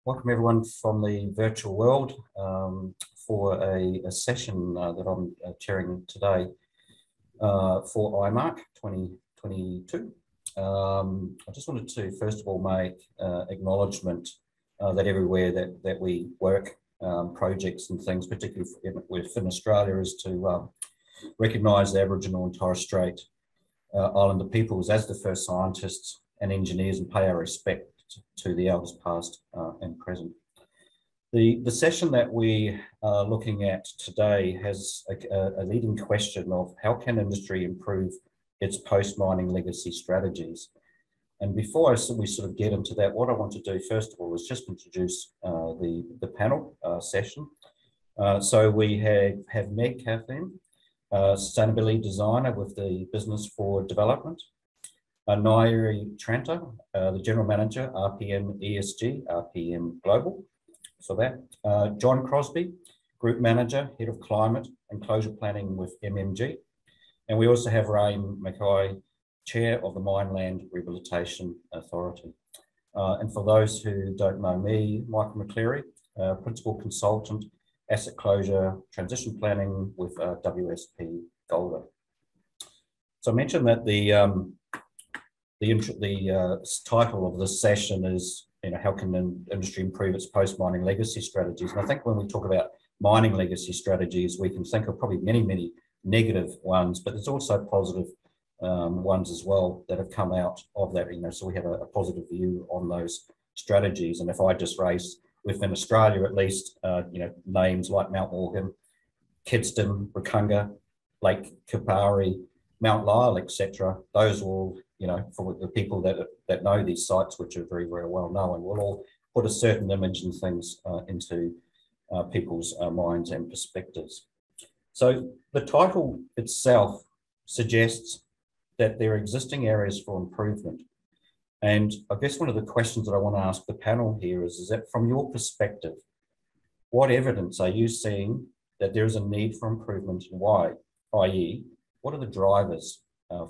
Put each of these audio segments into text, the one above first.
Welcome everyone from the virtual world for a session that I'm chairing today for IMARC 2022. I just wanted to first of all make acknowledgement that everywhere that we work, projects and things, particularly within Australia, is to recognise the Aboriginal and Torres Strait Islander peoples as the first scientists and engineers and pay our respect to the elders past and present. The session that we are looking at today has a leading question of how can industry improve its post-mining legacy strategies? And before we sort of get into that, what I want to do first of all is just introduce the panel session. So we have Meg Kathleen, Sustainability Designer with the Business for Development. Nairi Tranter, the General Manager, RPM ESG, RPM Global, for that. John Crosby, Group Manager, Head of Climate and Closure Planning with MMG. And we also have Ray Mackay, Chair of the Mineland Rehabilitation Authority. And for those who don't know me, Michael McCleary, Principal Consultant, Asset Closure Transition Planning with WSP Golder. So I mentioned that the title of this session is, how can industry improve its post-mining legacy strategies? And I think when we talk about mining legacy strategies, we can think of probably many negative ones, but there's also positive ones as well that have come out of that. So we have a positive view on those strategies. And if I just raise within Australia, at least, names like Mount Morgan, Kidston, Rukunga, Lake Kapari, Mount Lyell, etc. Those will, for the people that know these sites, which are very well known, will all put a certain image and things into people's minds and perspectives. So the title itself suggests that there are existing areas for improvement. And I guess one of the questions that I want to ask the panel here is that from your perspective, what evidence are you seeing that there is a need for improvement and why, i.e., what are the drivers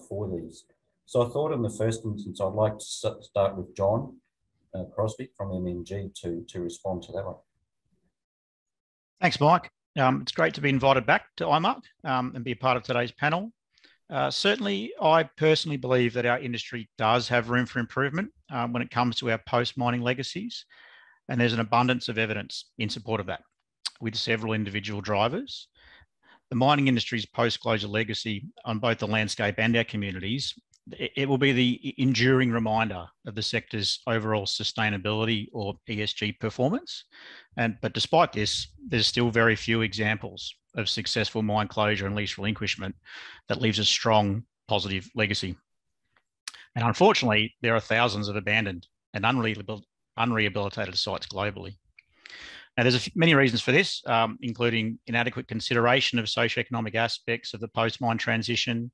for these? So I thought in the first instance, I'd like to start with John Crosby from MMG to respond to that one. Thanks, Mike. It's great to be invited back to IMARC and be a part of today's panel. Certainly, I personally believe that our industry does have room for improvement when it comes to our post-mining legacies, and there's an abundance of evidence in support of that, with several individual drivers. The mining industry's post-closure legacy on both the landscape and our communities, it will be the enduring reminder of the sector's overall sustainability or ESG performance. But despite this, there's still very few examples of successful mine closure and lease relinquishment that leaves a strong positive legacy. And unfortunately, there are thousands of abandoned and unrehabilitated sites globally. Now, there's many reasons for this, including inadequate consideration of socioeconomic aspects of the post-mine transition,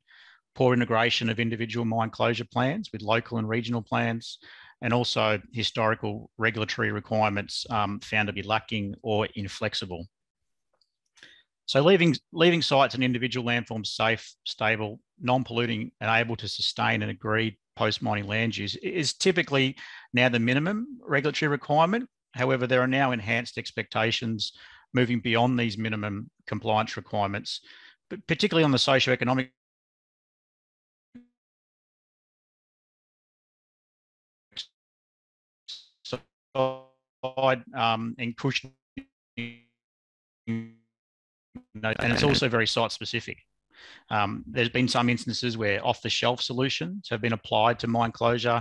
poor integration of individual mine closure plans with local and regional plans, and also historical regulatory requirements found to be lacking or inflexible. So leaving sites and individual landforms safe, stable, non-polluting, and able to sustain an agreed post-mining land use is typically now the minimum regulatory requirement. However, there are now enhanced expectations moving beyond these minimum compliance requirements, but particularly on the socioeconomic side and cushioning, and it's also very site specific. There's been some instances where off-the-shelf solutions have been applied to mine closure,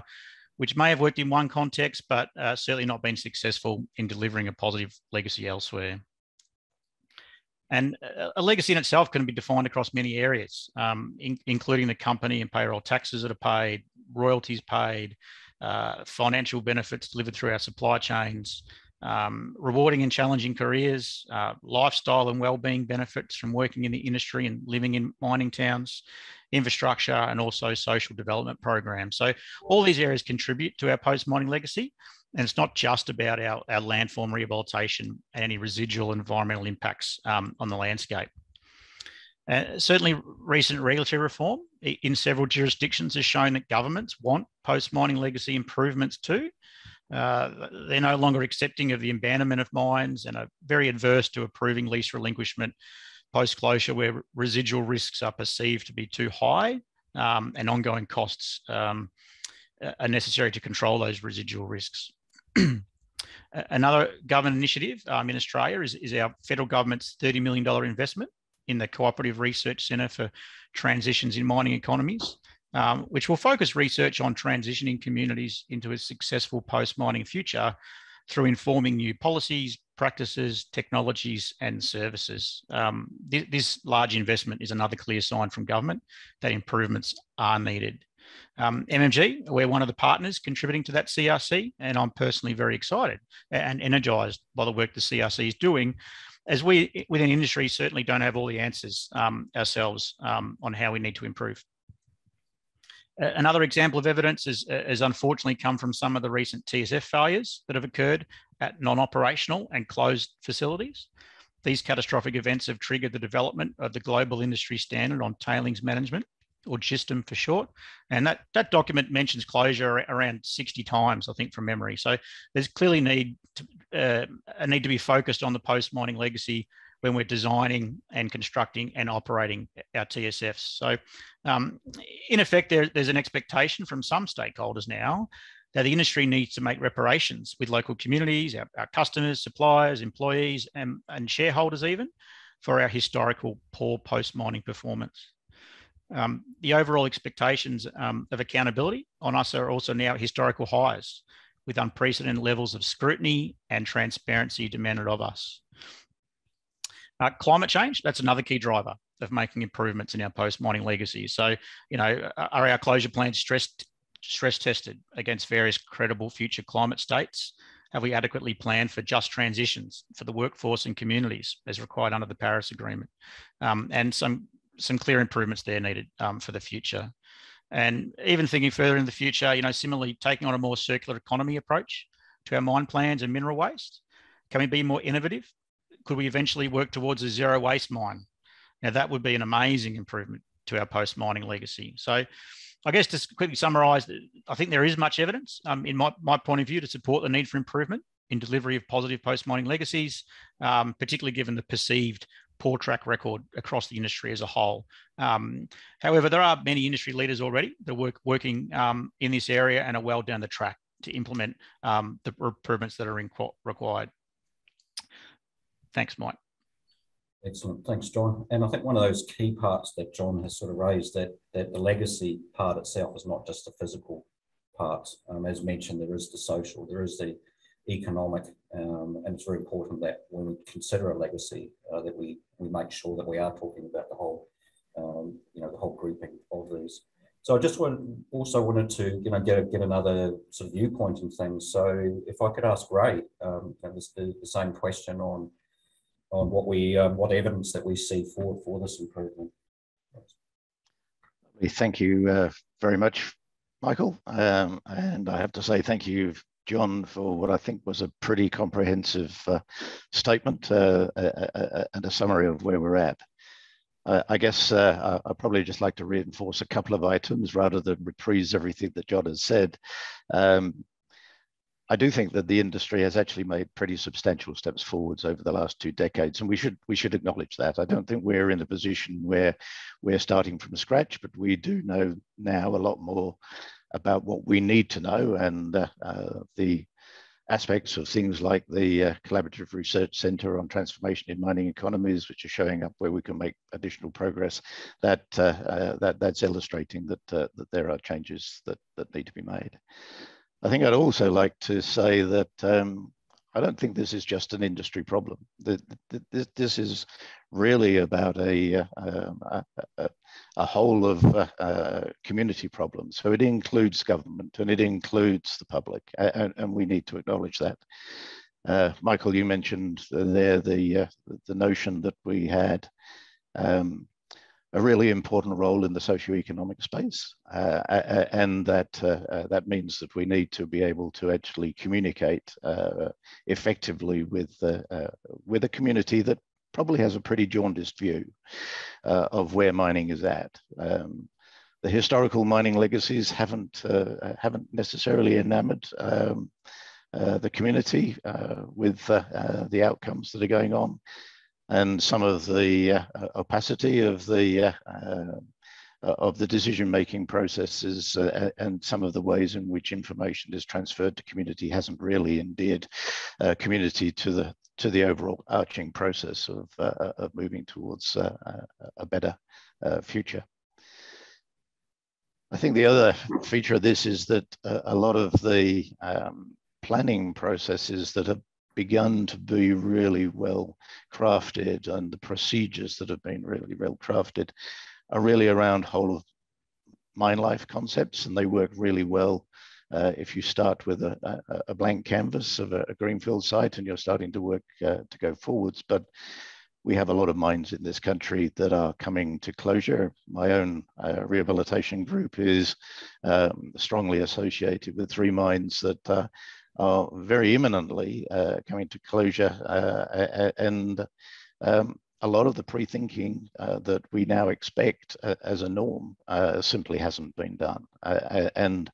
which may have worked in one context, but certainly not been successful in delivering a positive legacy elsewhere. And a legacy in itself can be defined across many areas, including the company and payroll taxes that are paid, royalties paid, financial benefits delivered through our supply chains, rewarding and challenging careers, lifestyle and wellbeing benefits from working in the industry and living in mining towns, infrastructure, and also social development programs. So all these areas contribute to our post-mining legacy, and it's not just about our landform rehabilitation and any residual environmental impacts on the landscape. Certainly, recent regulatory reform in several jurisdictions has shown that governments want post-mining legacy improvements too. They're no longer accepting of the abandonment of mines and are very adverse to approving lease relinquishment post-closure where residual risks are perceived to be too high, and ongoing costs are necessary to control those residual risks. Another government initiative in Australia is our federal government's $30 million investment in the Cooperative Research Centre for Transitions in Mining Economies, which will focus research on transitioning communities into a successful post-mining future through informing new policies, practices, technologies, and services. This large investment is another clear sign from government that improvements are needed. MMG, we're one of the partners contributing to that CRC, and I'm personally very excited and energised by the work the CRC is doing, as we within industry certainly don't have all the answers ourselves on how we need to improve. Another example of evidence has unfortunately come from some of the recent TSF failures that have occurred at non-operational and closed facilities. These catastrophic events have triggered the development of the Global Industry Standard on Tailings Management, or GISTM for short. And that document mentions closure around 60 times, I think, from memory. So there's clearly a need to be focused on the post-mining legacy when we're designing and constructing and operating our TSFs. So in effect, there's an expectation from some stakeholders now that the industry needs to make reparations with local communities, our customers, suppliers, employees, and shareholders even, for our historical poor post-mining performance. The overall expectations of accountability on us are also now historical highs, with unprecedented levels of scrutiny and transparency demanded of us. Climate change, that's another key driver of making improvements in our post-mining legacy. So, are our closure plans stress tested against various credible future climate states? Have we adequately planned for just transitions for the workforce and communities as required under the Paris Agreement? And some clear improvements there needed for the future. And even thinking further in the future, similarly taking on a more circular economy approach to our mine plans and mineral waste. Can we be more innovative? Could we eventually work towards a zero waste mine? Now, that would be an amazing improvement to our post-mining legacy. So I guess to quickly summarise, I think there is much evidence in my point of view to support the need for improvement in delivery of positive post-mining legacies, particularly given the perceived poor track record across the industry as a whole. However, there are many industry leaders already that are working in this area and are well down the track to implement the improvements that are required. Thanks, Mike. Excellent. Thanks, John. And I think one of those key parts that John has sort of raised, that the legacy part itself is not just the physical part. As mentioned, there is the social, there is the economic, and it's very important that when we consider a legacy, that we make sure that we are talking about the whole, the whole grouping of these. So I just also wanted to, get another sort of viewpoint in things. So if I could ask Ray, the same question on what evidence that we see for this improvement. Thank you very much, Michael. And I have to say thank you, John, for what I think was a pretty comprehensive statement and a summary of where we're at. I guess I'd probably just like to reinforce a couple of items rather than reprise everything that John has said. I do think that the industry has actually made pretty substantial steps forwards over the last 2 decades, and we should acknowledge that. I don't think we're in a position where we're starting from scratch, but we do know now a lot more about what we need to know, and the aspects of things like the Collaborative Research Centre on Transformation in Mining Economies, which are showing up where we can make additional progress, that's illustrating that there are changes that need to be made. I think I'd also like to say that I don't think this is just an industry problem. This is really about a whole of community problems. So it includes government and it includes the public, and we need to acknowledge that. Michael, you mentioned there the notion that we had a really important role in the socioeconomic space, and that means that we need to be able to actually communicate effectively with a community that probably has a pretty jaundiced view of where mining is at. The historical mining legacies haven't necessarily enamored the community with the outcomes that are going on, and some of the opacity of the decision-making processes and some of the ways in which information is transferred to community hasn't really endeared community to the overall arching process of moving towards a better future. I think the other feature of this is that a lot of the planning processes that have begun to be really well crafted, and the procedures that have been really well crafted, are really around whole of mine life concepts, and they work really well if you start with a blank canvas of a greenfield site and you're starting to work to go forwards. But we have a lot of mines in this country that are coming to closure. My own rehabilitation group is strongly associated with 3 mines that are very imminently coming to closure, and a lot of the pre-thinking that we now expect as a norm simply hasn't been done, and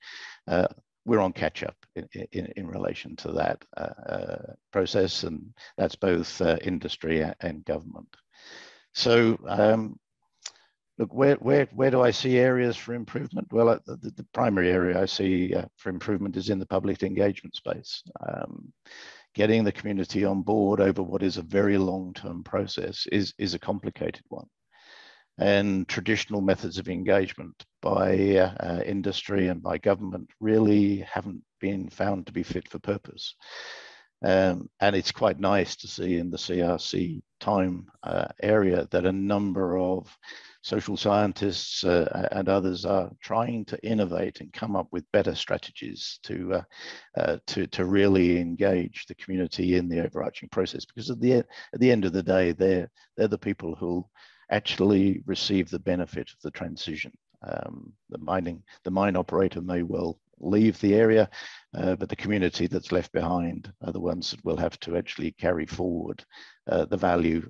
we're on catch-up in relation to that process, and that's both industry and government. So look, where do I see areas for improvement? Well, the primary area I see for improvement is in the public engagement space. Getting the community on board over what is a very long-term process is a complicated one. And traditional methods of engagement by industry and by government really haven't been found to be fit for purpose. And it's quite nice to see in the CRC time area that a number of social scientists and others are trying to innovate and come up with better strategies to really engage the community in the overarching process. Because at the end of the day, they're the people who actually receive the benefit of the transition. The mine operator may well leave the area, but the community that's left behind are the ones that will have to actually carry forward the value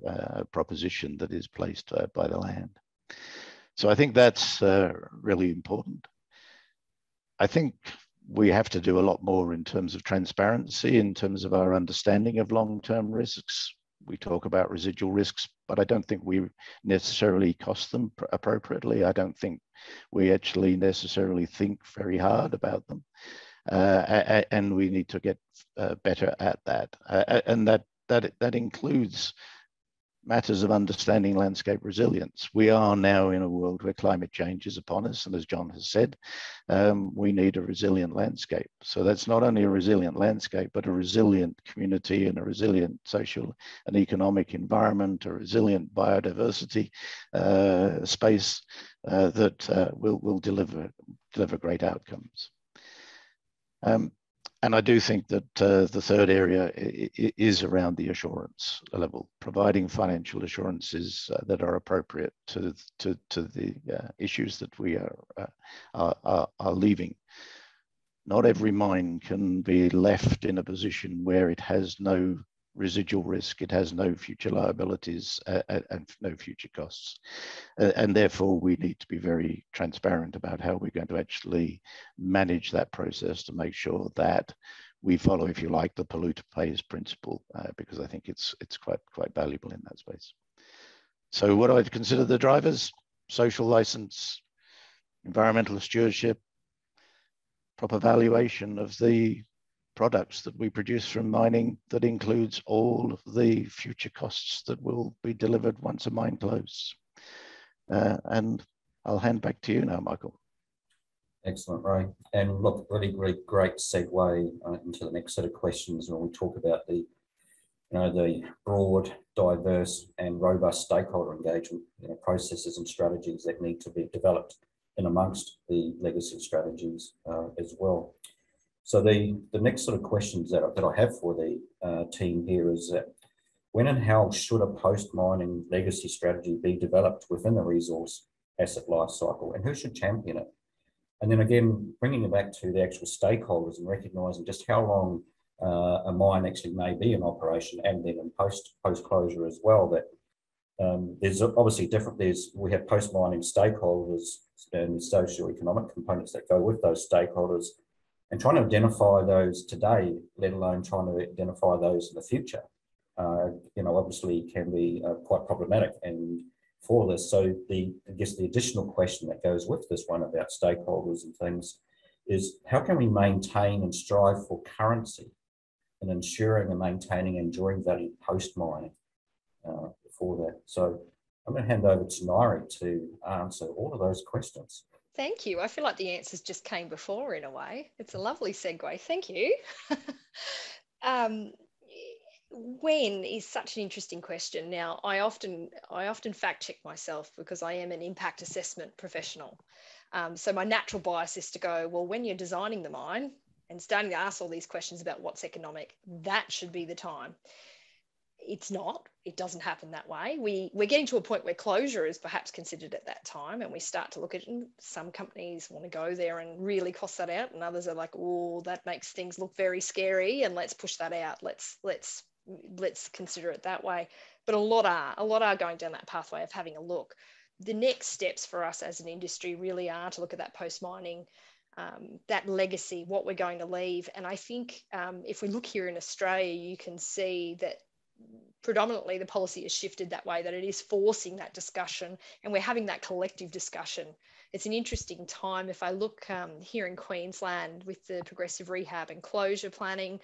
proposition that is placed by the land. So I think that's really important. I think we have to do a lot more in terms of transparency, in terms of our understanding of long-term risks. We talk about residual risks, but I don't think we necessarily cost them appropriately. I don't think we actually necessarily think very hard about them. And we need to get better at that. And that includes matters of understanding landscape resilience. We are now in a world where climate change is upon us, and as John has said, we need a resilient landscape. So that's not only a resilient landscape, but a resilient community and a resilient social and economic environment, a resilient biodiversity space that will deliver great outcomes. And I do think that the third area is around the assurance level, providing financial assurances that are appropriate to the issues that we are leaving. Not every mine can be left in a position where it has no residual risk, it has no future liabilities and no future costs. And therefore we need to be very transparent about how we're going to actually manage that process to make sure that we follow, if you like, the polluter pays principle, because I think it's quite valuable in that space. So what I'd consider the drivers: social license, environmental stewardship, proper valuation of the products that we produce from mining that includes all of the future costs that will be delivered once a mine closes. And I'll hand back to you now, Michael. Excellent, Ray. And look, really great segue into the next set of questions when we talk about the broad, diverse and robust stakeholder engagement processes and strategies that need to be developed in amongst the legacy strategies as well. So the next sort of questions that I have for the team here is that when and how should a post-mining legacy strategy be developed within the resource asset life cycle, and who should champion it? And then again, bringing it back to the actual stakeholders and recognising just how long a mine actually may be in operation, and then in post-closure as well. That there's obviously we have post-mining stakeholders and socio-economic components that go with those stakeholders. And trying to identify those today, let alone trying to identify those in the future, obviously can be quite problematic. And for this, so I guess the additional question that goes with this one about stakeholders and things is, how can we maintain and strive for currency and ensuring and maintaining enduring value post-mining for that? So I'm going to hand over to Nairi to answer all of those questions. Thank you. I feel like the answers just came before in a way. It's a lovely segue. Thank you. When is such an interesting question. Now, I often fact check myself because I am an impact assessment professional. So my natural bias is to go, well, when you're designing the mine and starting to ask all these questions about what's economic, that should be the time. It's not. It doesn't happen that way. We're getting to a point where closure is perhaps considered at that time, and we start to look at it, and some companies want to go there and really cost that out, and others are like, oh, that makes things look very scary, and let's push that out. Let's consider it that way. But a lot are going down that pathway of having a look. The next steps for us as an industry really are to look at that post-mining, that legacy, what we're going to leave. And I think if we look here in Australia, you can see that predominantly the policy has shifted that way, that it is forcing that discussion, and we're having that collective discussion. It's an interesting time. If I look here in Queensland with the progressive rehab and closure planning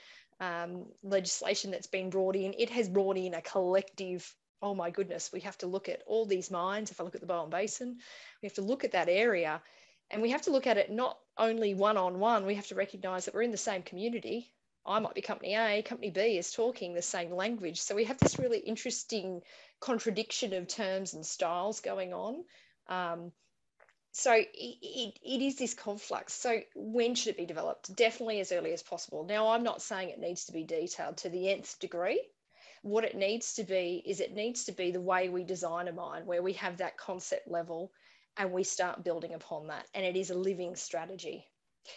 legislation that's been brought in, it has brought in a collective, oh my goodness, we have to look at all these mines. If I look at the Bowen Basin, we have to look at that area, and we have to look at it not only one-on-one, we have to recognise that we're in the same community. I might be company A, company B is talking the same language. So we have this really interesting contradiction of terms and styles going on. So it is this conflux. So when should it be developed? Definitely as early as possible. Now, I'm not saying it needs to be detailed to the nth degree. What it needs to be is it needs to be the way we design a mine, where we have that concept level and we start building upon that. And it is a living strategy.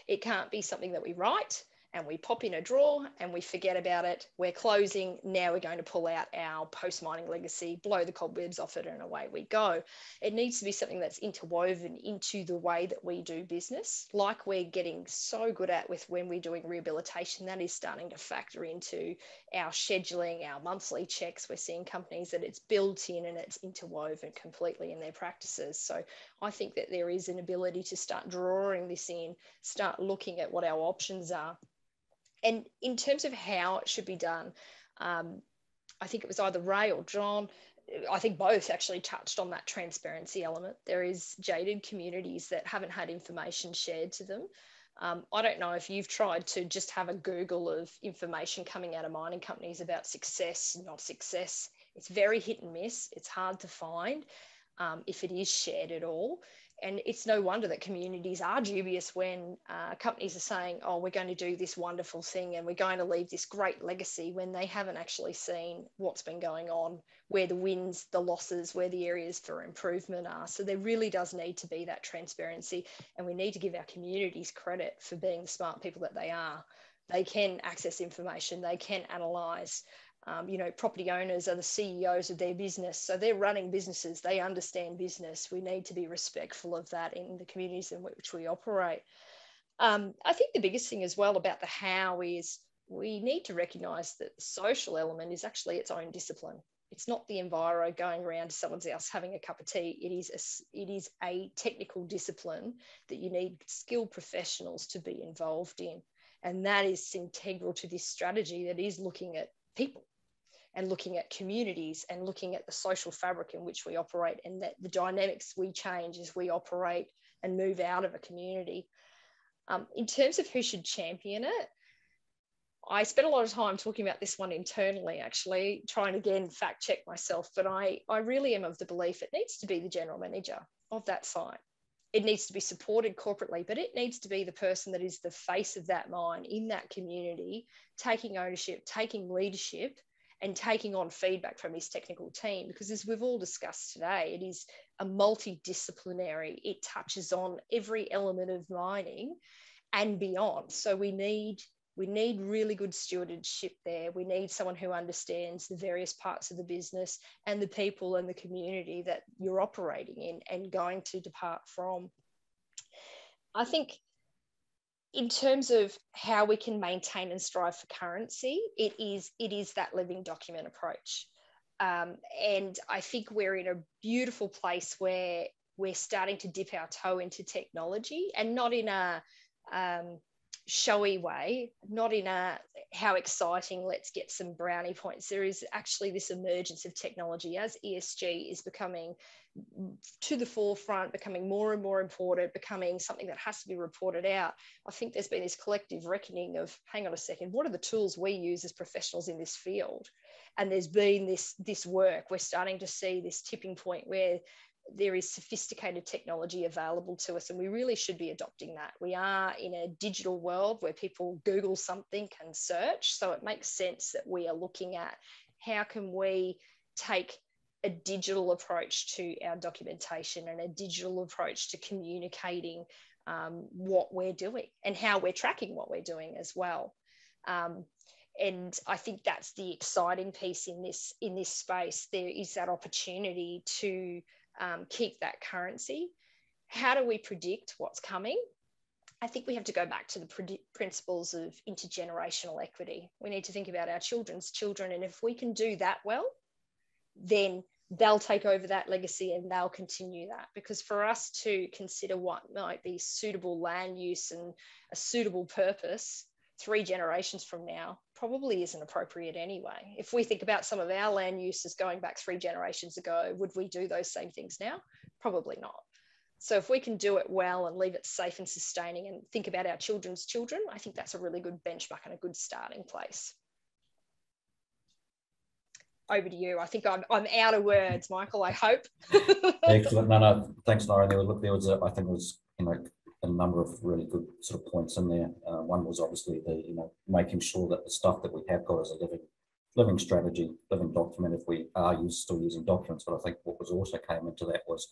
It can't be something that we write and we pop in a drawer and we forget about it. We're closing. Now we're going to pull out our post-mining legacy, blow the cobwebs off it, and away we go. It needs to be something that's interwoven into the way that we do business, like we're getting so good at with when we're doing rehabilitation. That is starting to factor into our scheduling, our monthly checks. We're seeing companies that it's built in and it's interwoven completely in their practices. So I think that there is an ability to start drawing this in, start looking at what our options are. And in terms of how it should be done, I think it was either Ray or John, I think both actually touched on that transparency element. There is jaded communities that haven't had information shared to them. I don't know if you've tried to just have a Google of information coming out of mining companies about success, not success. It's very hit and miss. It's hard to find if it is shared at all. And it's no wonder that communities are dubious when companies are saying, oh, we're going to do this wonderful thing and we're going to leave this great legacy, when they haven't actually seen what's been going on, where the wins, the losses, where the areas for improvement are. So there really does need to be that transparency, and we need to give our communities credit for being the smart people that they are. They can access information, they can analyse. Property owners are the CEOs of their business. So they're running businesses. They understand business. We need to be respectful of that in the communities in which we operate. I think the biggest thing as well about the how is we need to recognise that the social element is actually its own discipline. It's not the enviro going around to someone's house having a cup of tea. It is a technical discipline that you need skilled professionals to be involved in. And that is integral to this strategy that is looking at people and looking at communities and looking at the social fabric in which we operate, and that the dynamics we change as we operate and move out of a community. In terms of who should champion it, I spent a lot of time talking about this one internally, actually, trying to, again, fact check myself, but I really am of the belief it needs to be the general manager of that site. It needs to be supported corporately, but it needs to be the person that is the face of that mine in that community, taking ownership, taking leadership, and taking on feedback from his technical team. Because as we've all discussed today, it is a multidisciplinary, it touches on every element of mining and beyond. So we need really good stewardship there. We need someone who understands the various parts of the business and the people and the community that you're operating in and going to depart from. I think in terms of how we can maintain and strive for currency, it is that living document approach. And I think we're in a beautiful place where we're starting to dip our toe into technology, and not in a showy way, not in a how exciting, let's get some brownie points. There is actually this emergence of technology as ESG is becoming to the forefront, becoming more and more important, becoming something that has to be reported out. I think there's been this collective reckoning of, hang on a second, what are the tools we use as professionals in this field? And there's been this work. We're starting to see this tipping point where there is sophisticated technology available to us, and we really should be adopting that. We are in a digital world where people Google something and search, so it makes sense that we are looking at how can we take a digital approach to our documentation and a digital approach to communicating what we're doing and how we're tracking what we're doing as well. And I think that's the exciting piece in this space. There is that opportunity to keep that currency. How do we predict what's coming? I think we have to go back to the principles of intergenerational equity. We need to think about our children's children, and if we can do that well, then they'll take over that legacy and they'll continue that. Because for us to consider what might be suitable land use and a suitable purpose 3 generations from now probably isn't appropriate anyway. If we think about some of our land uses going back 3 generations ago, would we do those same things now? Probably not. So if we can do it well and leave it safe and sustaining and think about our children's children, I think that's a really good benchmark and a good starting place. Over to you. I think I'm out of words, Michael, I hope. Excellent. No, thanks, Lauren. There was I think it was, a number of really good sort of points in there. One was obviously the, making sure that the stuff that we have got is a living strategy, living document, if we are still using documents. But I think what was also came into that was,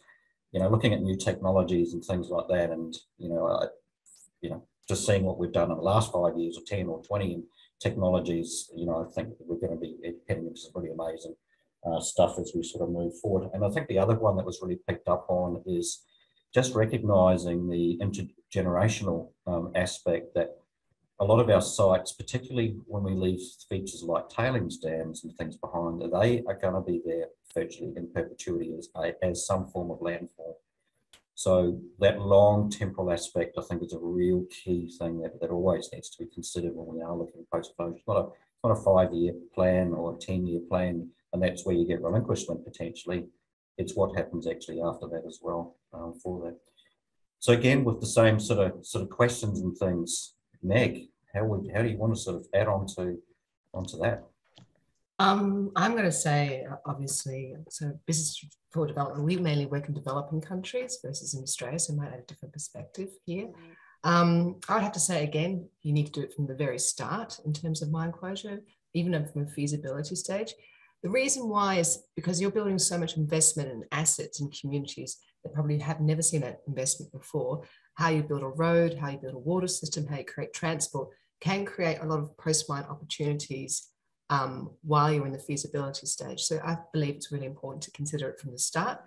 looking at new technologies and things like that. And, just seeing what we've done in the last 5 years or 10 or 20 in technologies, I think we're going to be heading into some pretty amazing stuff as we sort of move forward. And I think the other one that was really picked up on is just recognising the intergenerational aspect, that a lot of our sites, particularly when we leave features like tailings dams and things behind, they are going to be there virtually in perpetuity as some form of landform. So that long temporal aspect, I think, is a real key thing that always needs to be considered when we are looking at post-closure. It's not a 5-year plan or a 10-year plan, and that's where you get relinquishment potentially. It's what happens actually after that as well for that. So again, with the same sort of questions and things, Meg, how do you want to sort of add onto that? I'm going to say, obviously, so business for development, we mainly work in developing countries versus in Australia, so we might have a different perspective here. I would have to say, again, you need to do it from the very start in terms of mine closure, even from a feasibility stage. The reason why is because you're building so much investment in assets and communities that probably have never seen that investment before. How you build a road, how you build a water system, how you create transport can create a lot of post-mine opportunities while you're in the feasibility stage. So I believe it's really important to consider it from the start.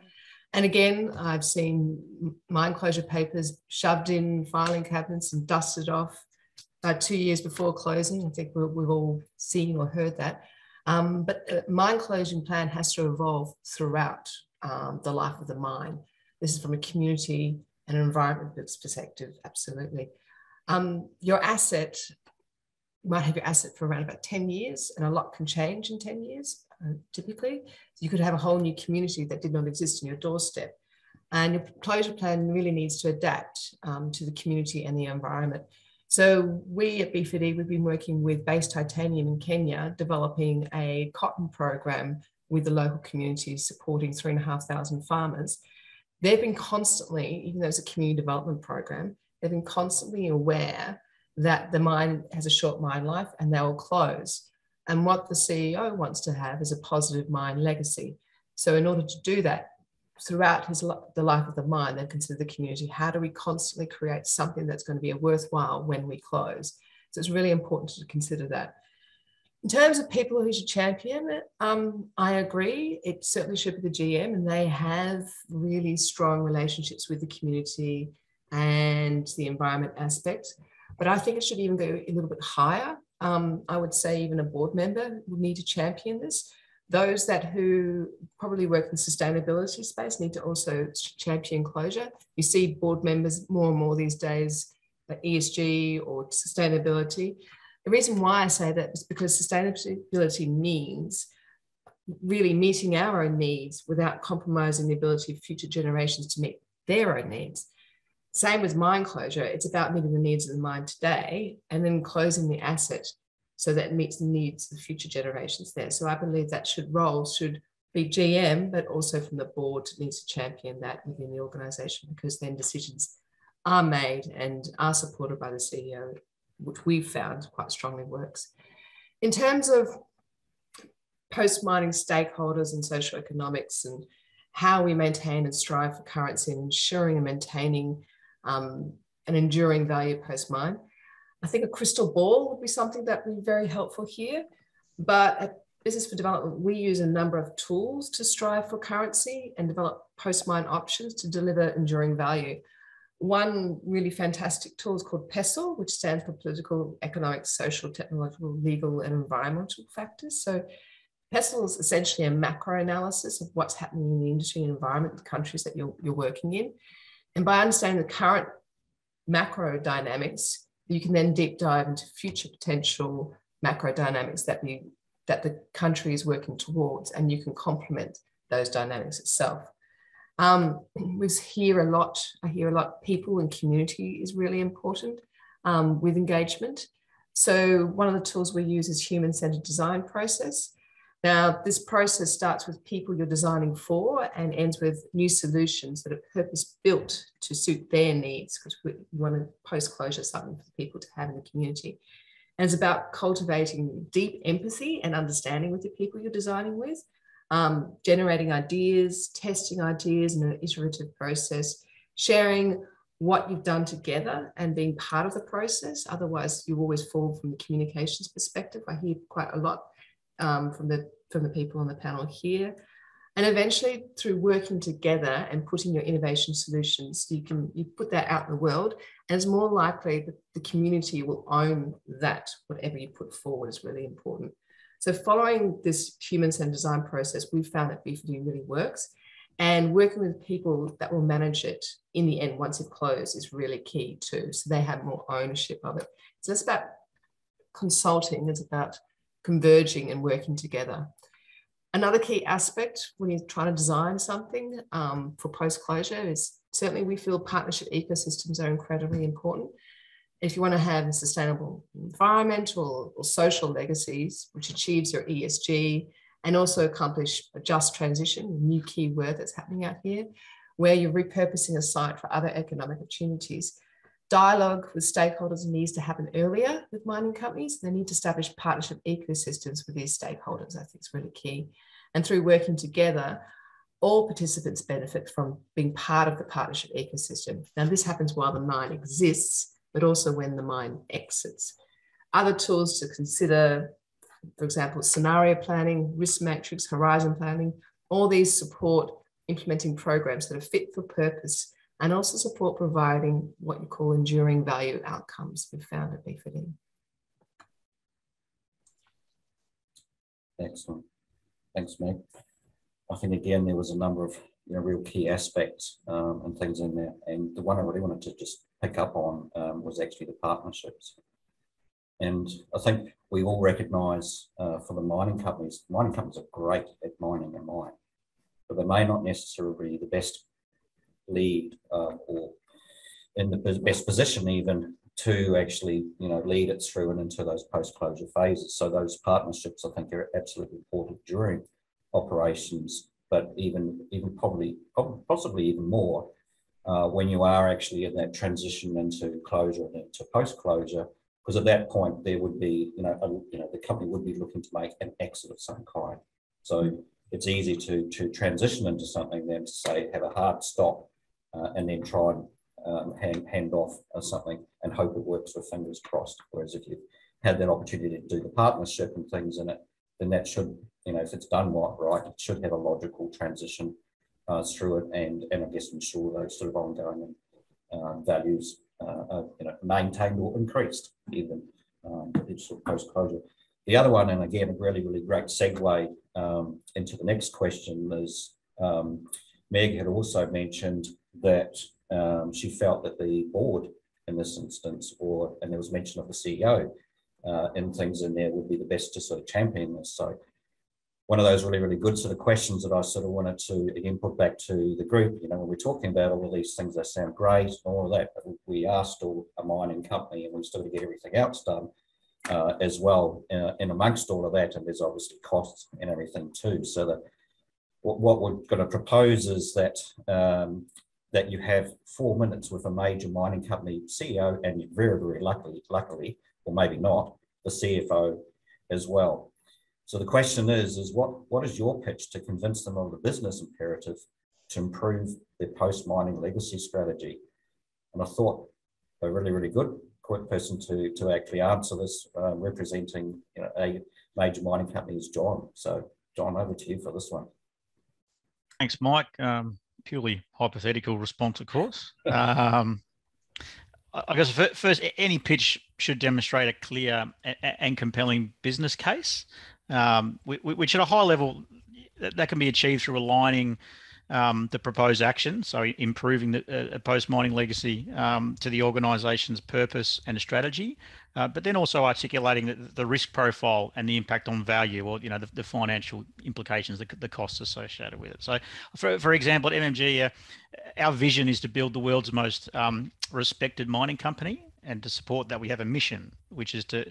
And again, I've seen mine closure papers shoved in filing cabinets and dusted off 2 years before closing. I think we've all seen or heard that. But a mine closing plan has to evolve throughout the life of the mine. This is from a community and an environment perspective, absolutely. Your asset, you might have your asset for around about 10 years, and a lot can change in 10 years, typically. You could have a whole new community that did not exist in your doorstep. And your closure plan really needs to adapt to the community and the environment. So we at B4D, we've been working with Base Titanium in Kenya, developing a cotton program with the local community, supporting 3,500 farmers. They've been constantly, even though it's a community development program, they've been constantly aware that the mine has a short mine life and they will close. And what the CEO wants to have is a positive mine legacy. So in order to do that, throughout the life of the mine, they consider the community. How do we constantly create something that's going to be worthwhile when we close? So it's really important to consider that. In terms of people who should champion it, I agree. It certainly should be the GM, and they have really strong relationships with the community and the environment aspect. but I think it should even go a little bit higher. I would say even a board member would need to champion this. Those who probably work in the sustainability space need to also champion closure. You see board members more and more these days, like ESG or sustainability. The reason why I say that is because sustainability means really meeting our own needs without compromising the ability of future generations to meet their own needs. Same with mine closure. It's about meeting the needs of the mine today and then closing the asset so that it meets the needs of future generations there. So I believe that should be GM, but also from the board needs to champion that within the organisation, because then decisions are made and are supported by the CEO, which we've found quite strongly works. In terms of post-mining stakeholders and social economics and how we maintain and strive for currency and ensuring and maintaining an enduring value post-mine, I think a crystal ball would be something that would be very helpful here. But at Business for Development, we use a number of tools to strive for currency and develop post-mine options to deliver enduring value. One really fantastic tool is called PESTLE, which stands for Political, Economic, Social, Technological, Legal, and Environmental Factors. So PESTLE is essentially a macro analysis of what's happening in the industry and environment, the countries that you're working in. And by understanding the current macro dynamics, you can then deep dive into future potential macro dynamics that the country is working towards, and you can complement those dynamics itself. We hear a lot, people and community is really important with engagement. So one of the tools we use is human-centered design process. Now, this process starts with people you're designing for and ends with new solutions that are purpose-built to suit their needs, because we want to post-closure something for people to have in the community. And it's about cultivating deep empathy and understanding with the people you're designing with, generating ideas, testing ideas in an iterative process, sharing what you've done together and being part of the process. Otherwise, you always fall from the communications perspective. I hear quite a lot from the people on the panel here. And eventually, through working together and putting your innovation solutions, you put that out in the world, and it's more likely that the community will own that. Whatever you put forward is really important. So following this human-centered design process, we've found that B4D really works, and working with people that will manage it in the end once it closes is really key too. So they have more ownership of it. So it's about consulting, it's about converging and working together. Another key aspect when you're trying to design something for post-closure is certainly we feel partnership ecosystems are incredibly important. If you want to have sustainable environmental or social legacies, which achieves your ESG and also accomplish a just transition, a new key word that's happening out here, where you're repurposing a site for other economic opportunities, dialogue with stakeholders needs to happen earlier with mining companies. They need to establish partnership ecosystems with these stakeholders. I think it's really key. And through working together, all participants benefit from being part of the partnership ecosystem. Now, this happens while the mine exists, but also when the mine exits. Other tools to consider, for example, scenario planning, risk matrix, horizon planning, all these support implementing programs that are fit for purpose and also support providing what you call enduring value outcomes we've found at B4D. Excellent. Thanks, Meg. I think, again, there was a number of real key aspects and things in there. And the one I really wanted to just pick up on was actually the partnerships. And I think we all recognise for the mining companies are great at mining a mine, but they may not necessarily be the best lead or in the best position even to actually lead it through and into those post-closure phases. So those partnerships, I think, are absolutely important during operations, but even possibly even more when you are actually in that transition into closure and into post-closure, because at that point there would be the company would be looking to make an exit of some kind. So it's easy to transition into something then to say have a hard stop and then try and hand off something and hope it works with fingers crossed. Whereas if you've had that opportunity to do the partnership and things in it, then that should, if it's done right, it should have a logical transition through it and I guess ensure those sort of ongoing values maintained or increased even post-closure. The other one, and again, a really, really great segue into the next question is Meg had also mentioned that she felt that the board in this instance, and there was mention of the CEO and things in there, would be the best to sort of champion this. So one of those really, really good sort of questions that I sort of wanted to, again, put back to the group, when we're talking about all of these things that sound great and all of that, but we are still a mining company and we still got to get everything else done as well in amongst all of that. And there's obviously costs and everything too. So that what we're going to propose is that that you have 4 minutes with a major mining company CEO and very, very luckily, or maybe not, the CFO as well. So the question is what is your pitch to convince them of the business imperative to improve their post-mining legacy strategy? And I thought a really, really good person to actually answer this, representing a major mining company, is John. So John, over to you for this one. Thanks, Mike. Purely hypothetical response, of course. I guess first, any pitch should demonstrate a clear and compelling business case, which at a high level, that can be achieved through aligning the proposed action, so improving the post-mining legacy to the organisation's purpose and strategy, but then also articulating the risk profile and the impact on value, or the financial implications, the costs associated with it. So, for example, at MMG, our vision is to build the world's most respected mining company, and to support that, we have a mission, which is to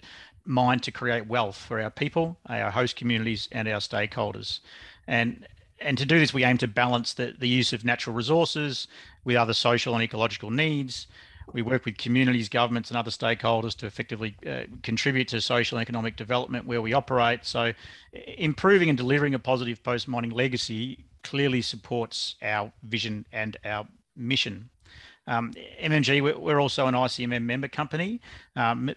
mine to create wealth for our people, our host communities, and our stakeholders. And to do this, we aim to balance the use of natural resources with other social and ecological needs. We work with communities, governments, and other stakeholders to effectively contribute to social and economic development where we operate. So improving and delivering a positive post-mining legacy clearly supports our vision and our mission. MMG, we're also an ICMM member company,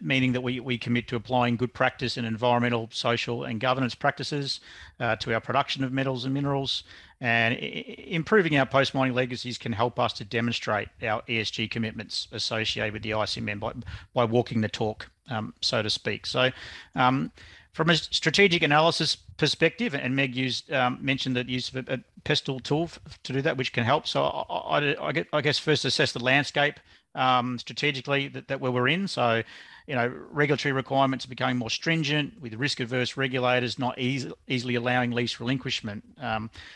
meaning that we commit to applying good practice in environmental, social, and governance practices to our production of metals and minerals. And improving our post-mining legacies can help us to demonstrate our ESG commitments associated with the ICMM by walking the talk, so to speak. So from a strategic analysis perspective, and Meg mentioned the use of a pestle tool to do that, which can help. So I guess first assess the landscape strategically that where we're in. So, regulatory requirements are becoming more stringent, with risk-averse regulators not easily allowing lease relinquishment.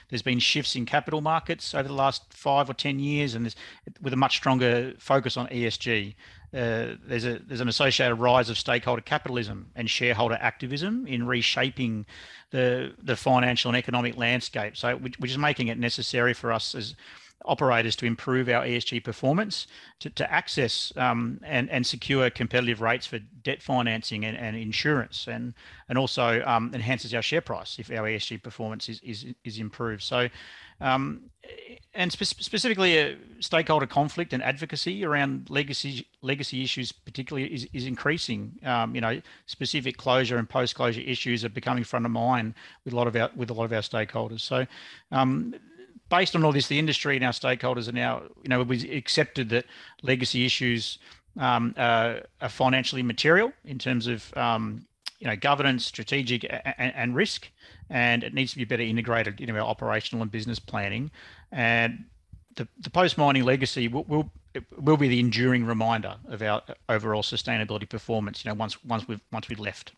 There's been shifts in capital markets over the last 5 or 10 years, and with a much stronger focus on ESG. There's an associated rise of stakeholder capitalism and shareholder activism in reshaping the financial and economic landscape. So, which is making it necessary for us as operators to improve our ESG performance, to access and secure competitive rates for debt financing and insurance, and also enhances our share price if our ESG performance is improved. So, and specifically, stakeholder conflict and advocacy around legacy issues, particularly, is increasing. Specific closure and post-closure issues are becoming front of mind with a lot of our stakeholders. So, based on all this, the industry and our stakeholders are now, we've accepted that legacy issues are financially material in terms of governance, strategic, and risk, and it needs to be better integrated into our operational and business planning. And the post-mining legacy will be the enduring reminder of our overall sustainability performance. Once we've left.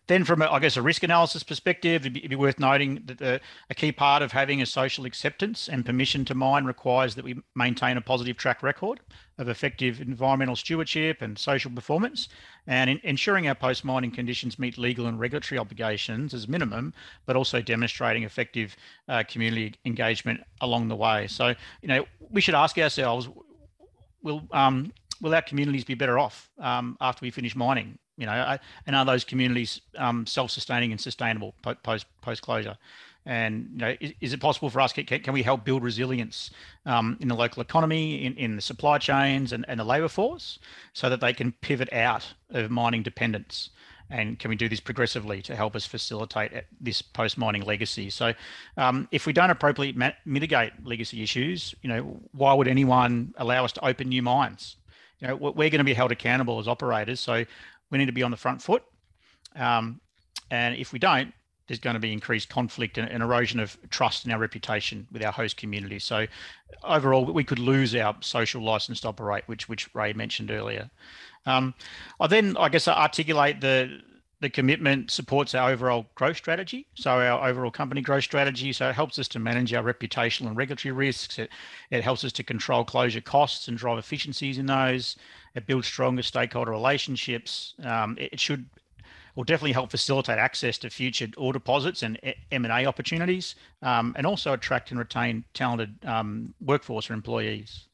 Then, from a risk analysis perspective, it'd be worth noting that a key part of having a social acceptance and permission to mine requires that we maintain a positive track record of effective environmental stewardship and social performance, and ensuring our post-mining conditions meet legal and regulatory obligations as minimum, but also demonstrating effective community engagement along the way. So, we should ask ourselves, will our communities be better off after we finish mining? And are those communities self-sustaining and sustainable post-closure? And is it possible for us? Can we help build resilience in the local economy, in the supply chains, and the labour force, so that they can pivot out of mining dependence? and can we do this progressively to help us facilitate this post-mining legacy? So if we don't appropriately mitigate legacy issues, why would anyone allow us to open new mines? We're going to be held accountable as operators, so we need to be on the front foot. And if we don't, there's going to be increased conflict and erosion of trust in our reputation with our host community. So overall, we could lose our social license to operate, which Ray mentioned earlier. I articulate the commitment supports our overall growth strategy. So our overall company growth strategy. So it helps us to manage our reputational and regulatory risks. It helps us to control closure costs and drive efficiencies in those. It builds stronger stakeholder relationships. It will definitely help facilitate access to future ore deposits and M&A opportunities, and also attract and retain talented workforce or employees.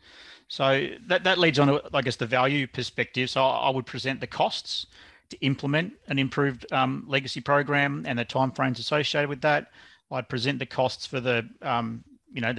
So that leads on to, I guess, the value perspective. So I would present the costs to implement an improved legacy program and the timeframes associated with that. I'd present the costs for the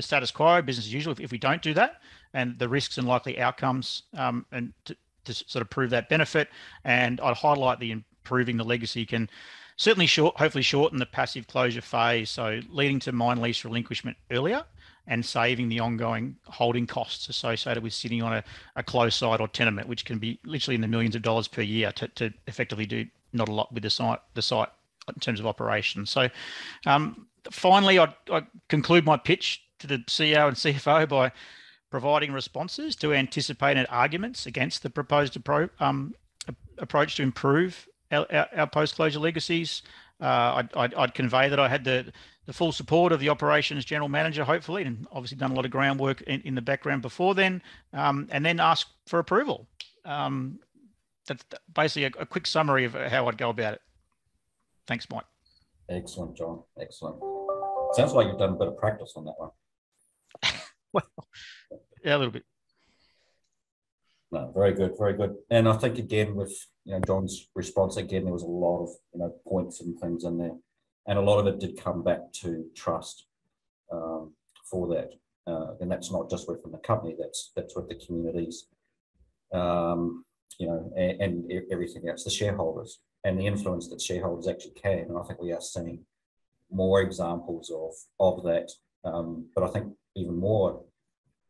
status quo, business as usual, if we don't do that, and the risks and likely outcomes, and to sort of prove that benefit. And I'd highlight the improving the legacy can certainly hopefully shorten the passive closure phase, so leading to mine lease relinquishment earlier and saving the ongoing holding costs associated with sitting on a closed site or tenement, which can be literally in the millions of dollars per year to effectively do not a lot with the site in terms of operations. So finally, I conclude my pitch to the CEO and CFO by providing responses to anticipated arguments against the proposed approach to improve our post-closure legacies. I'd convey that I had the full support of the operations general manager, hopefully, and obviously done a lot of groundwork in the background before then, and then ask for approval. That's basically a quick summary of how I'd go about it. Thanks, Mike. Excellent, John. Excellent. Sounds like you've done a bit of practice on that one. Well, yeah, a little bit. No, very good, very good. And I think again with John's response, again there was a lot of points and things in there, and a lot of it did come back to trust for that, and that's not just within the company, that's with the communities, and everything else, the shareholders, and the influence that shareholders actually can. And I think we are seeing more examples of that, but I think even more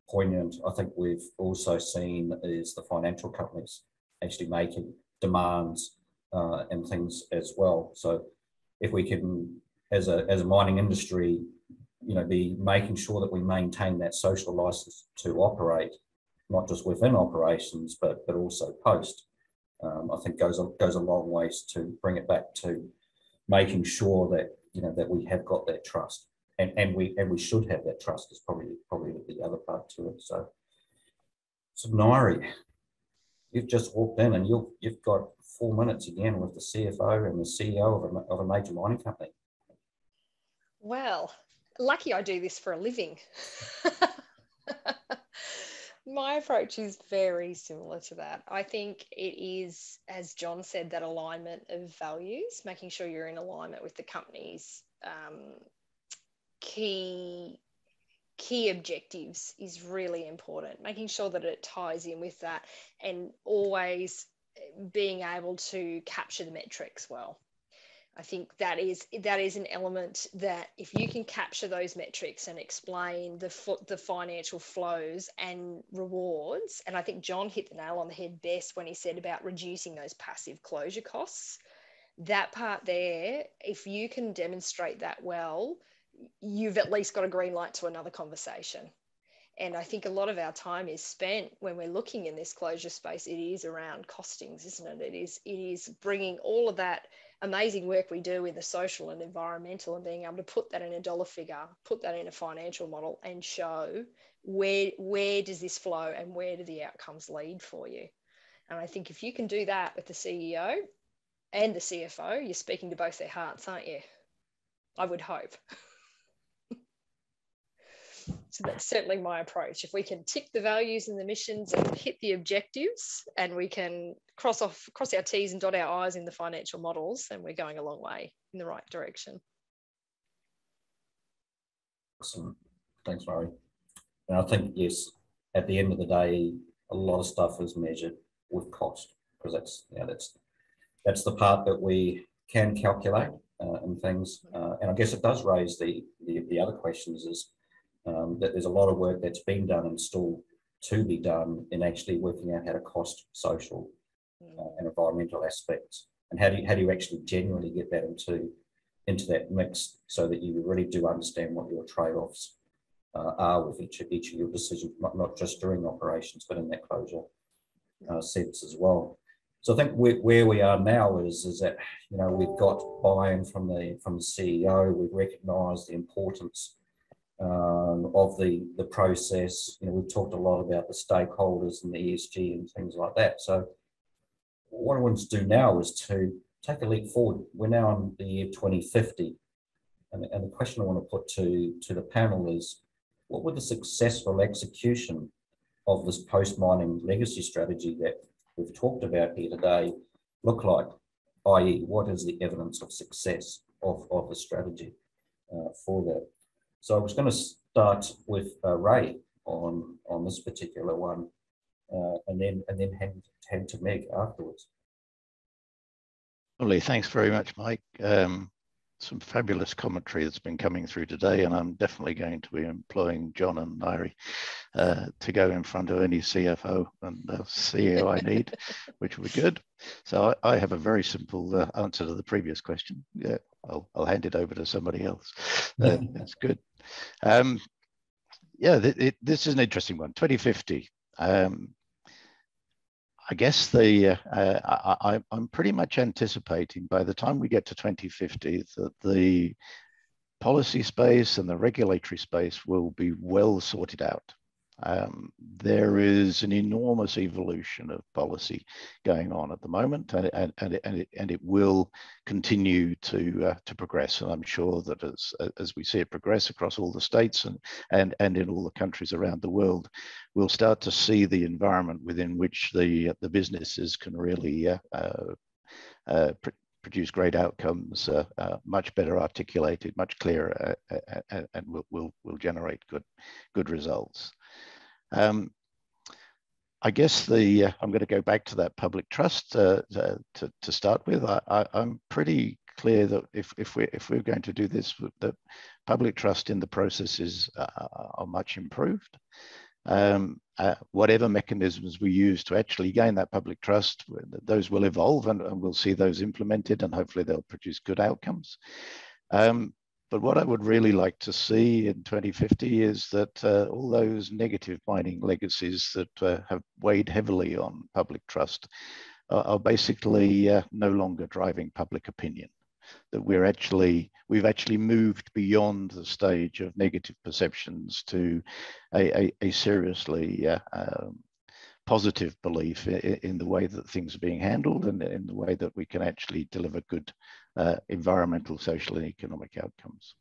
poignant, I think we've also seen is the financial companies actually making demands and things as well. So if we can, as a mining industry, be making sure that we maintain that social license to operate, not just within operations, but also post, I think goes a long ways to bring it back to making sure that that we have got that trust. And we should have that trust is probably the other part to it. So Nairi, you've just walked in and you've got 4 minutes again with the CFO and the CEO of a major mining company. Well, lucky I do this for a living. My approach is very similar to that. I think it is, as John said, that alignment of values, making sure you're in alignment with the company's key objectives is really important. Making sure that it ties in with that, and always being able to capture the metrics well. I think that is an element that if you can capture those metrics and explain the financial flows and rewards, and I think John hit the nail on the head best when he said about reducing those passive closure costs. That part there, if you can demonstrate that well, you've at least got a green light to another conversation. And I think a lot of our time is spent when we're looking in this closure space, it is around costings, isn't it? It is bringing all of that amazing work we do in the social and environmental and being able to put that in a dollar figure, put that in a financial model and show where does this flow and where do the outcomes lead for you. And I think if you can do that with the CEO and the CFO, you're speaking to both their hearts, aren't you? I would hope. So that's certainly my approach. If we can tick the values and the missions and hit the objectives, and we can cross our T's and dot our I's in the financial models, then we're going a long way in the right direction. Excellent. Thanks, Murray. And I think, yes, at the end of the day, a lot of stuff is measured with cost, because that's That's the part that we can calculate and things. And I guess it does raise the other questions is that there's a lot of work that's been done and still to be done in actually working out how to cost social and environmental aspects, and how do you actually genuinely get that into that mix so that you really do understand what your trade-offs are with each of your decisions, not just during operations, but in that closure sense as well. So I think where we are now is that, you know, we've got buy-in from the CEO. We've recognised the importance of the process. You know, we've talked a lot about the stakeholders and the ESG and things like that. So what I want to do now is to take a leap forward. We're now in the year 2050, and the question I want to put to the panel is, what would the successful execution of this post-mining legacy strategy that we've talked about here today look like? I.e., what is the evidence of success of the strategy for that? So I was going to start with Ray on this particular one, and then hand to Meg afterwards. Lovely, thanks very much, Mike. Some fabulous commentary that's been coming through today, and I'm definitely going to be employing John and Nairi to go in front of any CFO and CEO I need, which will be good. So I have a very simple answer to the previous question. Yeah, I'll hand it over to somebody else. That's good. Yeah, this is an interesting one. 2050. I guess I'm pretty much anticipating by the time we get to 2050 that the policy space and the regulatory space will be well sorted out. There is an enormous evolution of policy going on at the moment, and it will continue to progress. And I'm sure that as we see it progress across all the states and in all the countries around the world, we'll start to see the environment within which the businesses can really produce great outcomes, much better articulated, much clearer, and will generate good results. I guess I'm going to go back to that public trust to start with. I'm pretty clear that if we're going to do this, the public trust in the processes are much improved. Whatever mechanisms we use to actually gain that public trust, those will evolve, and we'll see those implemented, and hopefully they'll produce good outcomes. But what I would really like to see in 2050 is that all those negative mining legacies that have weighed heavily on public trust are basically no longer driving public opinion. That we've actually moved beyond the stage of negative perceptions to a seriously positive belief in the way that things are being handled and in the way that we can actually deliver good environmental, social, and economic outcomes.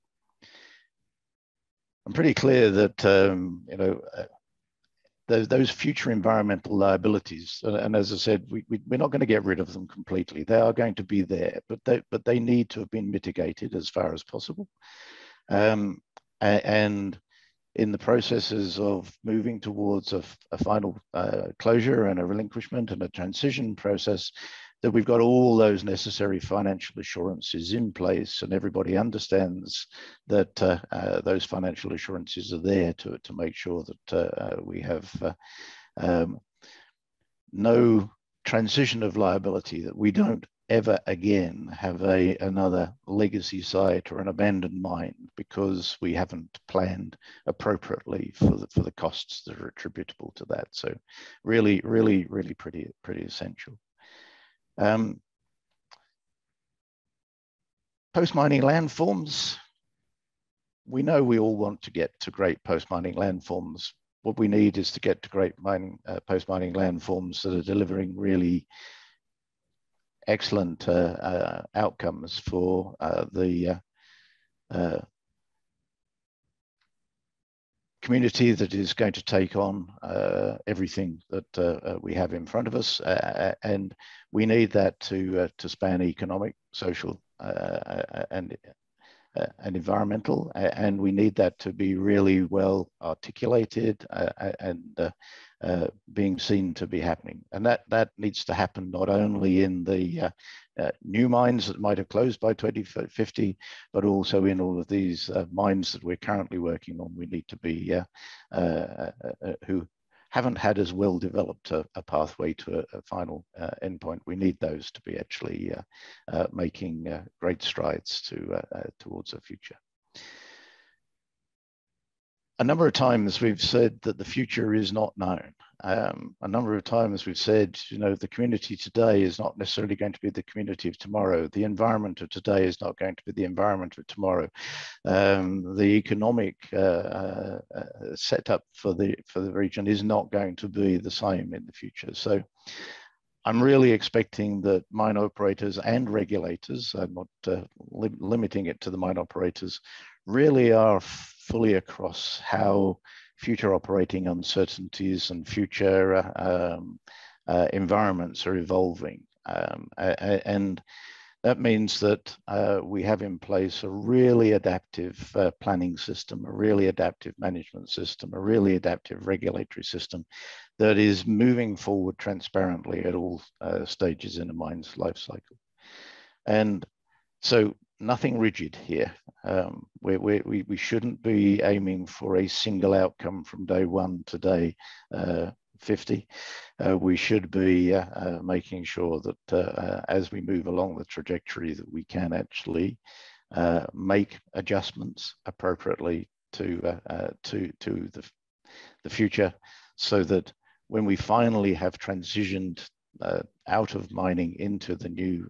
I'm pretty clear that you know, those future environmental liabilities, and as I said, we're not going to get rid of them completely. They are going to be there, but they need to have been mitigated as far as possible. And in the processes of moving towards a final closure and a relinquishment and a transition process, that we've got all those necessary financial assurances in place, and everybody understands that those financial assurances are there to make sure that we have no transition of liability, that we don't ever again have another legacy site or an abandoned mine because we haven't planned appropriately for the costs that are attributable to that. So really pretty essential. Post-mining landforms. We know we all want to get to great post-mining landforms. What we need is to get to great post-mining landforms that are delivering really excellent outcomes for the community that is going to take on everything that we have in front of us, and we need that to span economic, social, and and environmental, and we need that to be really well articulated and being seen to be happening. And that needs to happen not only in the new mines that might have closed by 2050, but also in all of these mines that we're currently working on. We need to be who haven't had as well developed a pathway to a final endpoint. We need those to be actually making great strides towards a future. A number of times we've said that the future is not known. A number of times we've said, you know, the community today is not necessarily going to be the community of tomorrow. The environment of today is not going to be the environment of tomorrow. The economic setup for the region is not going to be the same in the future. So I'm really expecting that mine operators and regulators, I'm not limiting it to the mine operators, really are fully across how future operating uncertainties and future environments are evolving. And that means that we have in place a really adaptive planning system, a really adaptive management system, a really adaptive regulatory system that is moving forward transparently at all stages in a mine's life cycle. And so nothing rigid here. We shouldn't be aiming for a single outcome from day one to day 50. We should be making sure that as we move along the trajectory that we can actually make adjustments appropriately to the future, so that when we finally have transitioned out of mining into the new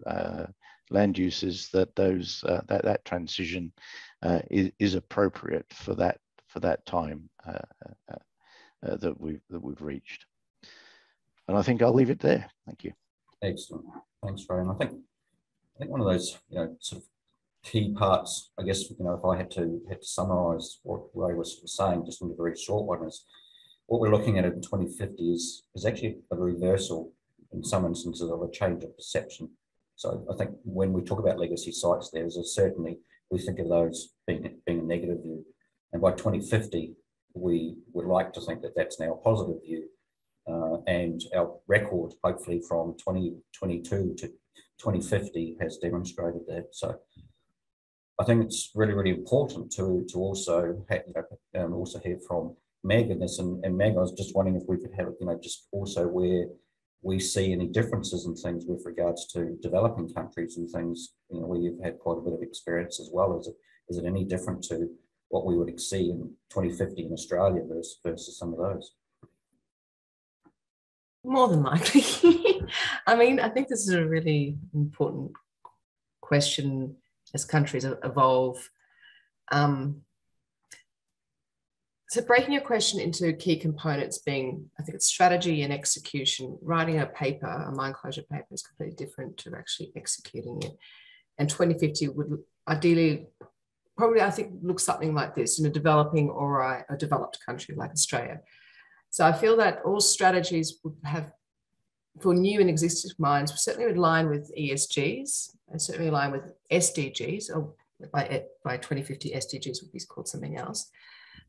land uses, that that transition is appropriate for that time that we've reached. And I think I'll leave it there. Thank you. Excellent. Thanks, Ray. And I think one of those, you know, sort of key parts, I guess, you know, if I had to summarise what Ray was saying, just in a very short one, is what we're looking at in 2050 is actually a reversal in some instances of a change of perception. So I think when we talk about legacy sites, there's certainly, we think of those being a negative view. And by 2050, we would like to think that that's now a positive view. And our record, hopefully from 2022 to 2050, has demonstrated that. So I think it's really, really important to also also hear from Meg in this. And Meg, I was just wondering if we could have, you know, just also where we see any differences in things with regards to developing countries and things, you know, where you've had quite a bit of experience as well. Is it any different to what we would see in 2050 in Australia versus some of those? More than likely. I mean, I think this is a really important question as countries evolve. So breaking your question into key components being, I think it's strategy and execution. Writing a paper, a mine closure paper, is completely different to actually executing it. And 2050 would ideally, probably I think, look something like this in a developing or a developed country like Australia. So I feel that all strategies would have, for new and existing mines, certainly would align with ESGs and certainly align with SDGs, or by 2050 SDGs would be called something else.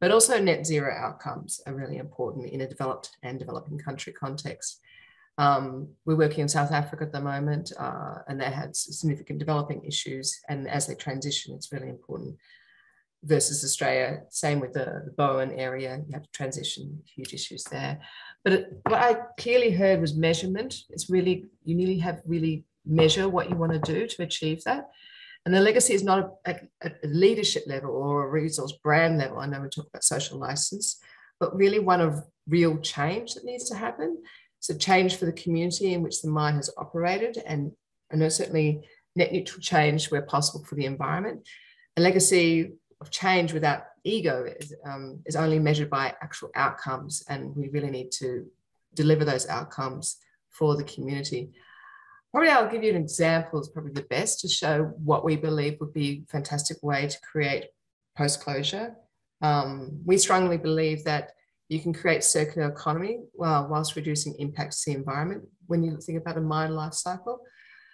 But also net zero outcomes are really important in a developed and developing country context. We're working in South Africa at the moment, and they had significant developing issues. And as they transition, it's really important versus Australia. Same with the Bowen area, you have to transition, huge issues there. But what I clearly heard was measurement. It's really, you really have really measure what you want to do to achieve that. And the legacy is not at a leadership level or a resource brand level. I know we talk about social license, but really one of real change that needs to happen. So change for the community in which the mine has operated, and I know certainly net neutral change where possible for the environment. A legacy of change without ego is only measured by actual outcomes, and we really need to deliver those outcomes for the community. Probably I'll give you an example, is probably the best to show what we believe would be a fantastic way to create post-closure. We strongly believe that you can create circular economy whilst reducing impacts to the environment when you think about a mine life cycle.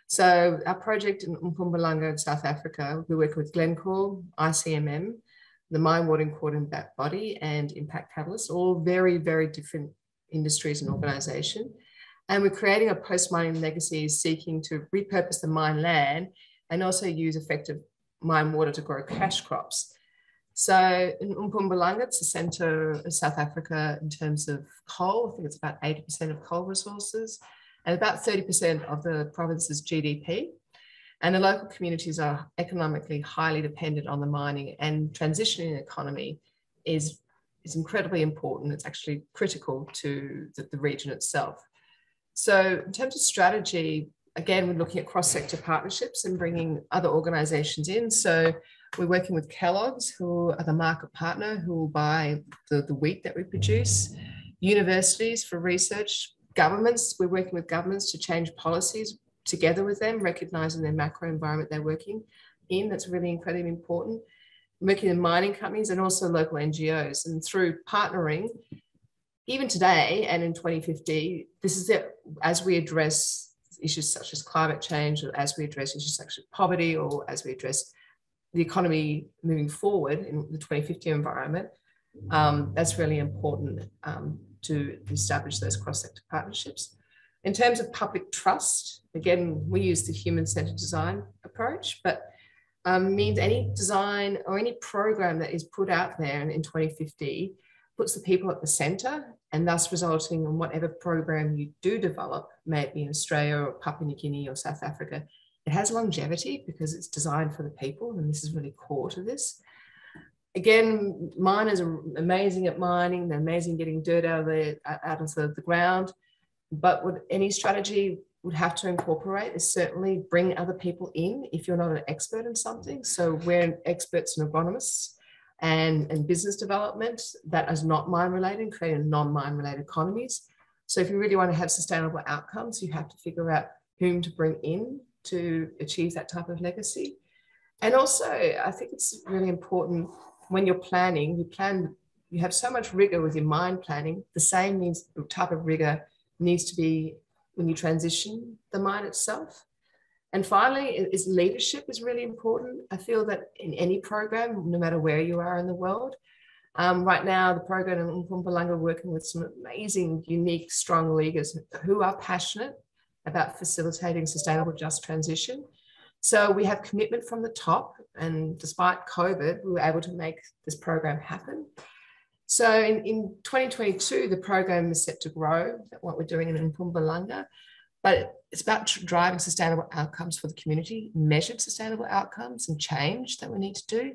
So our project in Mpumalanga in South Africa, we're working with Glencore, ICMM, the Mine Water Coordinating Body, and Impact Catalyst, all very, very different industries and organization. And we're creating a post-mining legacy seeking to repurpose the mine land and also use effective mine water to grow cash crops. So in Mpumalanga, it's the center of South Africa in terms of coal. I think it's about 80% of coal resources and about 30% of the province's GDP. And the local communities are economically highly dependent on the mining, and transitioning the economy is incredibly important. It's actually critical to the region itself. So in terms of strategy, again, we're looking at cross-sector partnerships and bringing other organizations in. So we're working with Kellogg's, who are the market partner, who will buy the wheat that we produce, universities for research, governments. We're working with governments to change policies together with them, recognizing their macro environment they're working in. That's really incredibly important. Working in mining companies and also local NGOs. And through partnering, even today and in 2050, this is it, as we address issues such as climate change, or as we address issues such as poverty, or as we address the economy moving forward in the 2050 environment, that's really important to establish those cross-sector partnerships. In terms of public trust, again, we use the human-centered design approach, but means any design or any program that is put out there in 2050 puts the people at the center, and thus resulting in whatever program you do develop, may it be in Australia or Papua New Guinea or South Africa, it has longevity because it's designed for the people, and this is really core to this. Again, miners are amazing at mining, they're amazing getting dirt out of the ground, but what any strategy would have to incorporate is certainly bring other people in if you're not an expert in something. So we're experts and agronomists and business development that is not mine related, creating non-mine related economies. So if you really want to have sustainable outcomes, you have to figure out whom to bring in to achieve that type of legacy. And also, I think it's really important when you're planning, you have so much rigor with your mine planning. The same means the type of rigor needs to be when you transition the mine itself. And finally, leadership is really important. I feel that in any program, no matter where you are in the world, right now the program in Mpumalanga working with some amazing, unique, strong leaders who are passionate about facilitating sustainable just transition. So we have commitment from the top, and despite COVID, we were able to make this program happen. So in 2022, the program is set to grow, what we're doing in Mpumalanga, but it's about driving sustainable outcomes for the community, measured sustainable outcomes and change that we need to do.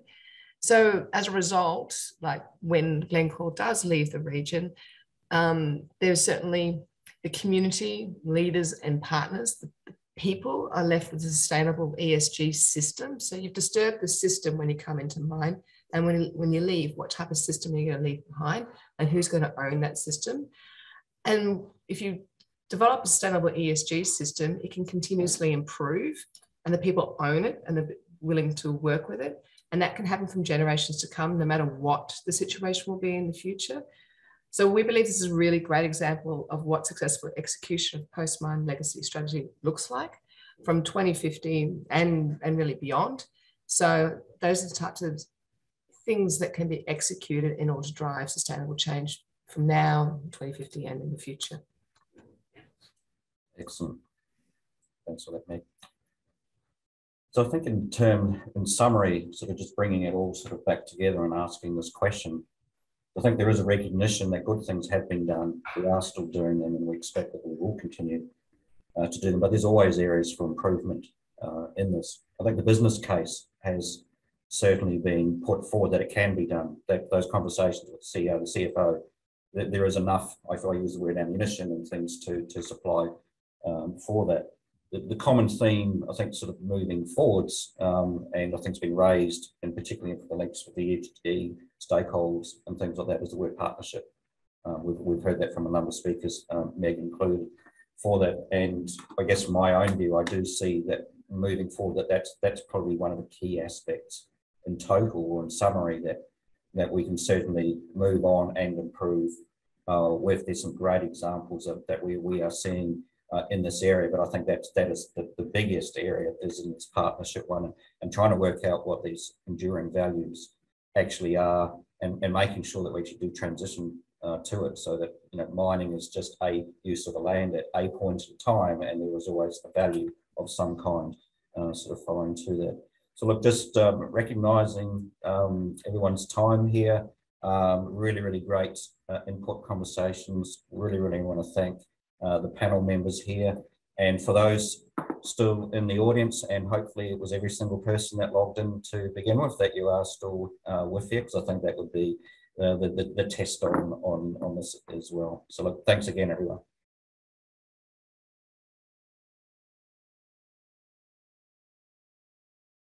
So as a result, like when Glencore does leave the region, there's certainly the community, leaders and partners, the people are left with a sustainable ESG system. So you've disturbed the system when you come into mine, and when you leave, what type of system are you going to leave behind, and who's going to own that system? And if you develop a sustainable ESG system, it can continuously improve, and the people own it and are willing to work with it. And that can happen from generations to come, no matter what the situation will be in the future. So we believe this is a really great example of what successful execution of post-mine legacy strategy looks like from 2015 and really beyond. So those are the types of things that can be executed in order to drive sustainable change from now, 2050 and in the future. Excellent. Thanks for that, Meg. So I think in summary, sort of just bringing it all sort of back together and asking this question, I think there is a recognition that good things have been done. We are still doing them, and we expect that we will continue to do them, but there's always areas for improvement in this. I think the business case has certainly been put forward that it can be done, that those conversations with the CEO, the CFO, that there is enough, if I use the word ammunition and things to supply for that. The common theme, I think, sort of moving forwards, and I think it's been raised, and particularly for the links with the ETD stakeholders and things like that, is the word partnership. We've heard that from a number of speakers, Meg included, for that. And I guess from my own view, I do see that moving forward, that's probably one of the key aspects in total, or in summary, that we can certainly move on and improve with. There's some great examples of that we are seeing in this area, but I think that is the biggest area is in this partnership one, and trying to work out what these enduring values actually are, and making sure that we actually do transition to it, so that mining is just a use of the land at a point in time, and there was always a value of some kind sort of following to that. So look, just recognising everyone's time here. Really great input conversations. Really want to thank the panel members here, and for those still in the audience, and hopefully it was every single person that logged in to begin with, that you are still with here, because I think that would be the test on this as well. So look, thanks again, everyone.